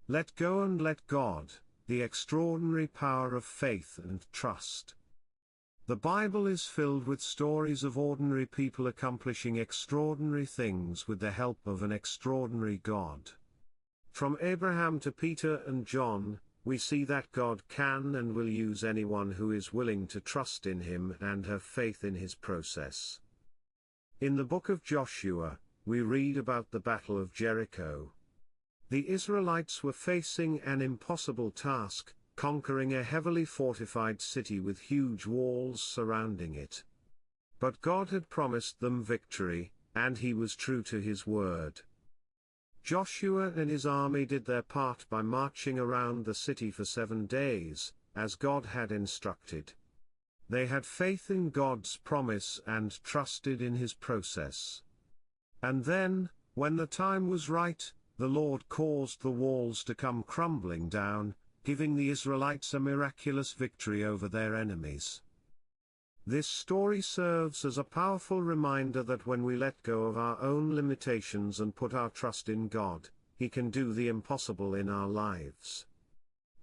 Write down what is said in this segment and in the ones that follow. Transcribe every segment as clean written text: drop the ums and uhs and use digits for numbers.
Let go and let God, the extraordinary power of faith and trust. The Bible is filled with stories of ordinary people accomplishing extraordinary things with the help of an extraordinary God. From Abraham to Peter and John, we see that God can and will use anyone who is willing to trust in Him and have faith in His process. In the book of Joshua, we read about the Battle of Jericho. The Israelites were facing an impossible task, conquering a heavily fortified city with huge walls surrounding it. But God had promised them victory, and He was true to His word. Joshua and his army did their part by marching around the city for 7 days, as God had instructed. They had faith in God's promise and trusted in His process. And then, when the time was right, the Lord caused the walls to come crumbling down, giving the Israelites a miraculous victory over their enemies. This story serves as a powerful reminder that when we let go of our own limitations and put our trust in God, He can do the impossible in our lives.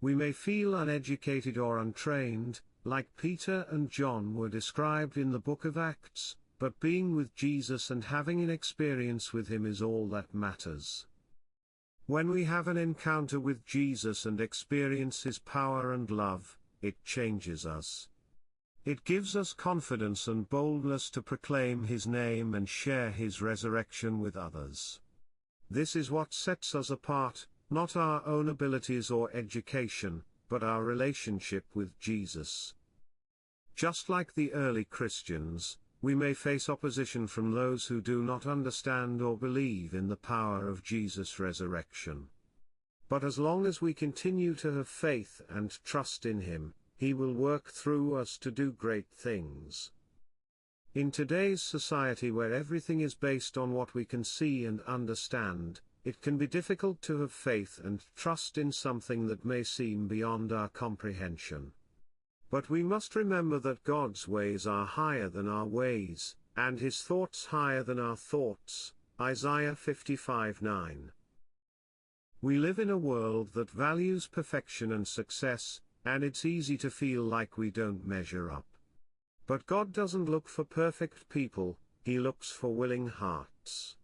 We may feel uneducated or untrained, like Peter and John were described in the book of Acts, but being with Jesus and having an experience with Him is all that matters. When we have an encounter with Jesus and experience His power and love, it changes us. It gives us confidence and boldness to proclaim His name and share His resurrection with others. This is what sets us apart, not our own abilities or education, but our relationship with Jesus. Just like the early Christians, we may face opposition from those who do not understand or believe in the power of Jesus' resurrection. But as long as we continue to have faith and trust in Him, He will work through us to do great things. In today's society where everything is based on what we can see and understand, it can be difficult to have faith and trust in something that may seem beyond our comprehension. But we must remember that God's ways are higher than our ways, and His thoughts higher than our thoughts. Isaiah 55:9. We live in a world that values perfection and success, and it's easy to feel like we don't measure up. But God doesn't look for perfect people, He looks for willing hearts.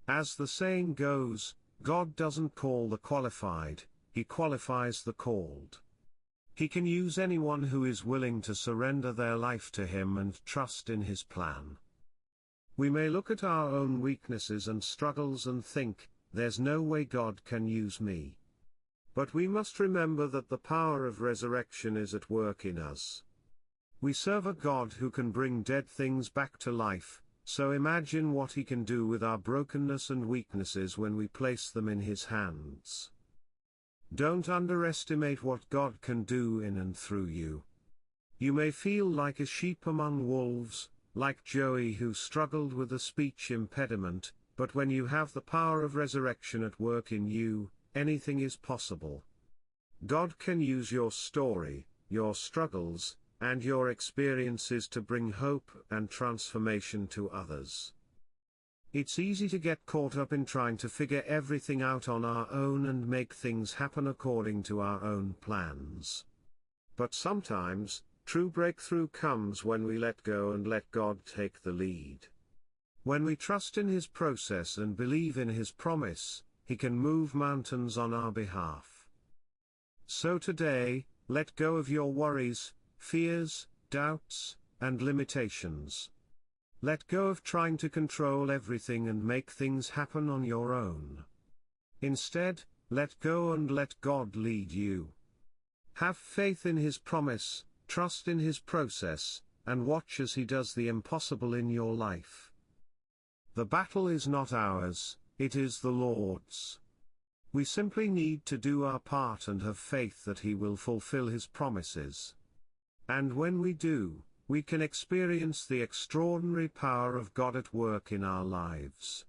As the saying goes, God doesn't call the qualified, He qualifies the called. He can use anyone who is willing to surrender their life to Him and trust in His plan. We may look at our own weaknesses and struggles and think, there's no way God can use me. But we must remember that the power of resurrection is at work in us. We serve a God who can bring dead things back to life, so imagine what He can do with our brokenness and weaknesses when we place them in His hands. Don't underestimate what God can do in and through you. You may feel like a sheep among wolves, like Joey who struggled with a speech impediment, but when you have the power of resurrection at work in you, anything is possible. God can use your story, your struggles, and your experiences to bring hope and transformation to others. It's easy to get caught up in trying to figure everything out on our own and make things happen according to our own plans. But sometimes, true breakthrough comes when we let go and let God take the lead. When we trust in His process and believe in His promise, He can move mountains on our behalf. So today, let go of your worries, fears, doubts, and limitations. Let go of trying to control everything and make things happen on your own. Instead, let go and let God lead you. Have faith in His promise, trust in His process, and watch as He does the impossible in your life. The battle is not ours, it is the Lord's. We simply need to do our part and have faith that He will fulfill His promises. And when we do, we can experience the extraordinary power of God at work in our lives.